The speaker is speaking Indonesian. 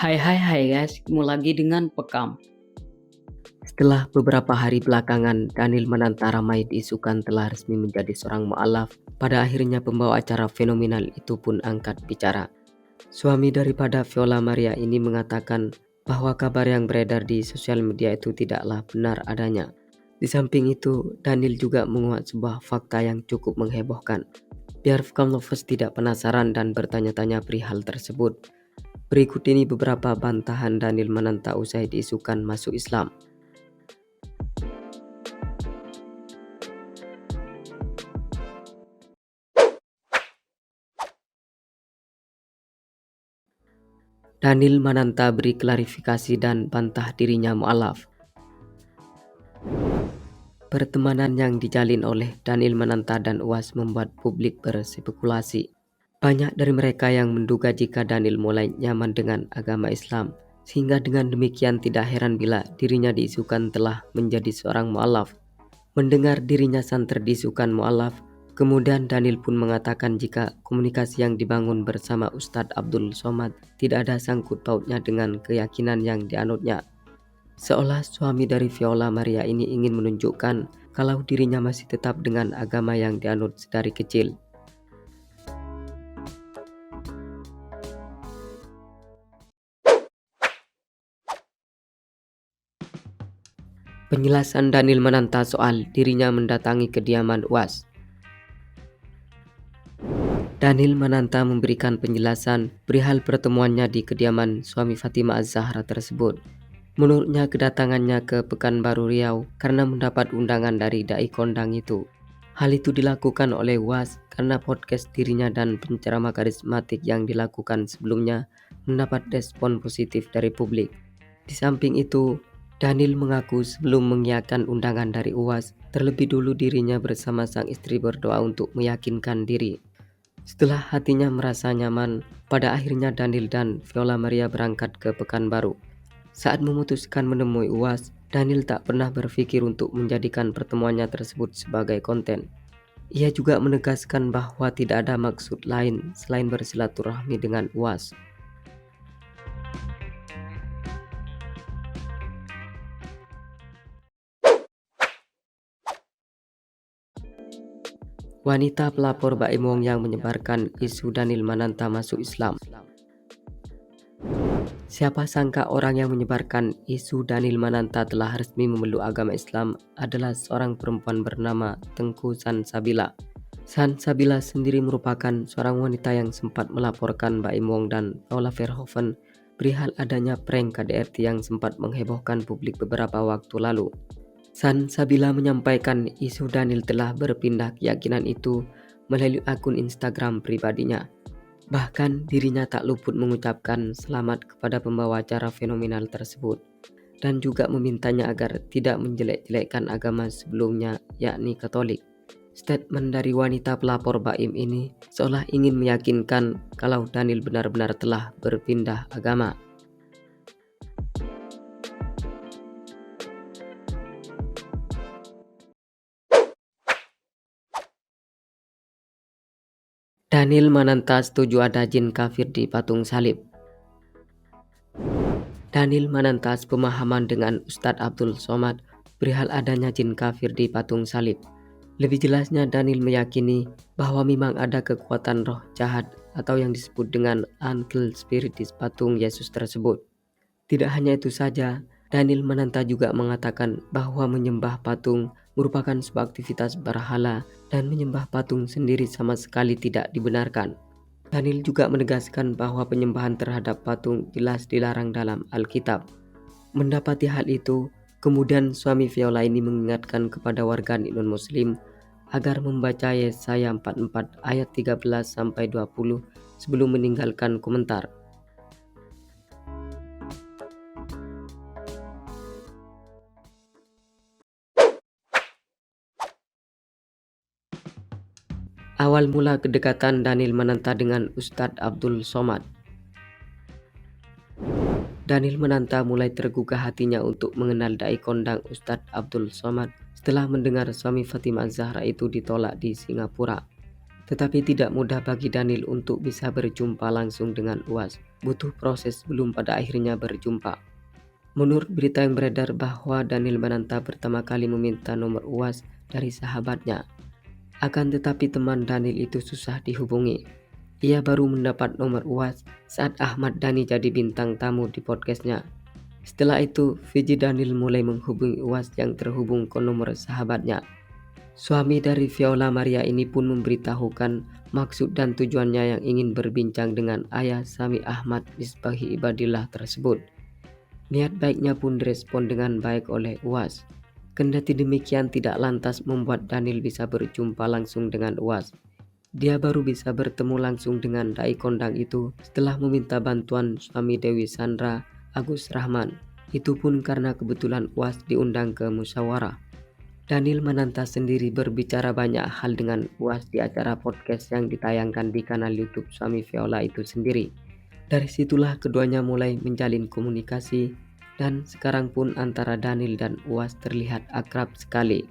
Hai guys, ketemu lagi dengan Pekam. Setelah beberapa hari belakangan Daniel Mananta ramai diisukan telah resmi menjadi seorang mu'alaf, pada akhirnya pembawa acara fenomenal itu pun angkat bicara. Suami daripada Viola Maria ini mengatakan bahwa kabar yang beredar di sosial media itu tidaklah benar adanya. Di samping itu, Daniel juga menguak sebuah fakta yang cukup menghebohkan. Biar Pekam Lovers tidak penasaran dan bertanya-tanya perihal tersebut, berikut ini beberapa bantahan Daniel Mananta usai diisukan masuk Islam. Daniel Mananta beri klarifikasi dan bantah dirinya mu'alaf. Pertemanan yang dijalin oleh Daniel Mananta dan UAS membuat publik berspekulasi. Banyak dari mereka yang menduga jika Daniel mulai nyaman dengan agama Islam, sehingga dengan demikian tidak heran bila dirinya diisukan telah menjadi seorang mu'alaf. Mendengar dirinya santer diisukan mu'alaf, kemudian Daniel pun mengatakan jika komunikasi yang dibangun bersama Ustadz Abdul Somad tidak ada sangkut pautnya dengan keyakinan yang dianutnya. Seolah suami dari Viola Maria ini ingin menunjukkan kalau dirinya masih tetap dengan agama yang dianut sedari kecil. Penjelasan Daniel Mananta soal dirinya mendatangi kediaman UAS. Daniel Mananta memberikan penjelasan perihal pertemuannya di kediaman suami Fatimah Az-Zahra tersebut. Menurutnya kedatangannya ke Pekanbaru Riau karena mendapat undangan dari dai kondang itu. Hal itu dilakukan oleh UAS karena podcast dirinya dan penceramah karismatik yang dilakukan sebelumnya mendapat respon positif dari publik. Di samping itu, Daniel mengaku sebelum mengiyakan undangan dari UAS, terlebih dulu dirinya bersama sang istri berdoa untuk meyakinkan diri. Setelah hatinya merasa nyaman, pada akhirnya Daniel dan Viola Maria berangkat ke Pekanbaru. Saat memutuskan menemui UAS, Daniel tak pernah berpikir untuk menjadikan pertemuannya tersebut sebagai konten. Ia juga menegaskan bahwa tidak ada maksud lain selain bersilaturahmi dengan UAS. Wanita pelapor Baim Wong yang menyebarkan isu Daniel Mananta masuk Islam. Siapa sangka orang yang menyebarkan isu Daniel Mananta telah resmi memeluk agama Islam adalah seorang perempuan bernama Tengku Sansabila. Sansabila sendiri merupakan seorang wanita yang sempat melaporkan Baim Wong dan Paula Verhoeven perihal adanya prank KDRT yang sempat menghebohkan publik beberapa waktu lalu. Sansabila menyampaikan isu Daniel telah berpindah keyakinan itu melalui akun Instagram pribadinya. Bahkan dirinya tak luput mengucapkan selamat kepada pembawa acara fenomenal tersebut dan juga memintanya agar tidak menjelek-jelekkan agama sebelumnya, yakni Katolik. Statement dari wanita pelapor Baim ini seolah ingin meyakinkan kalau Daniel benar-benar telah berpindah agama. Daniel Mananta setuju ada jin kafir di patung salib. Daniel Mananta sepemahaman dengan Ustadz Abdul Somad perihal adanya jin kafir di patung salib. Lebih jelasnya, Daniel meyakini bahwa memang ada kekuatan roh jahat atau yang disebut dengan unclean spirit di patung Yesus tersebut. Tidak hanya itu saja, Daniel Mananta juga mengatakan bahwa menyembah patung merupakan sebuah aktivitas berhala dan menyembah patung sendiri sama sekali tidak dibenarkan. Daniel juga menegaskan bahwa penyembahan terhadap patung jelas dilarang dalam Alkitab. Mendapati hal itu, kemudian suami Viola ini mengingatkan kepada warga non-muslim agar membaca Yesaya 44 ayat 13-20 sebelum meninggalkan komentar. Awal mula kedekatan Daniel Mananta dengan Ustadz Abdul Somad. Daniel Mananta mulai tergugah hatinya untuk mengenal dai kondang Ustadz Abdul Somad setelah mendengar suami Fatimah Az-Zahra itu ditolak di Singapura. Tetapi tidak mudah bagi Daniel untuk bisa berjumpa langsung dengan UAS. butuh proses sebelum pada akhirnya berjumpa. Menurut berita yang beredar bahwa Daniel Mananta pertama kali meminta nomor UAS dari sahabatnya. Akan tetapi teman Daniel itu susah dihubungi. Ia baru mendapat nomor UAS saat Ahmad Dhani jadi bintang tamu di podcastnya. Setelah itu, VJ Daniel mulai menghubungi UAS yang terhubung ke nomor sahabatnya. Suami dari Viola Maria ini pun memberitahukan maksud dan tujuannya yang ingin berbincang dengan ayah Sami Ahmad Misbahi Ibadillah tersebut. Niat baiknya pun direspon dengan baik oleh UAS. Kendati demikian tidak lantas membuat Daniel bisa berjumpa langsung dengan UAS. Dia baru bisa bertemu langsung dengan dai kondang itu setelah meminta bantuan suami Dewi Sandra, Agus Rahman. Itu pun karena kebetulan UAS diundang ke musyawarah. Daniel Mananta sendiri berbicara banyak hal dengan UAS di acara podcast yang ditayangkan di kanal YouTube suami Viola itu sendiri. Dari situlah keduanya mulai menjalin komunikasi dan sekarang pun antara Daniel dan UAS terlihat akrab sekali.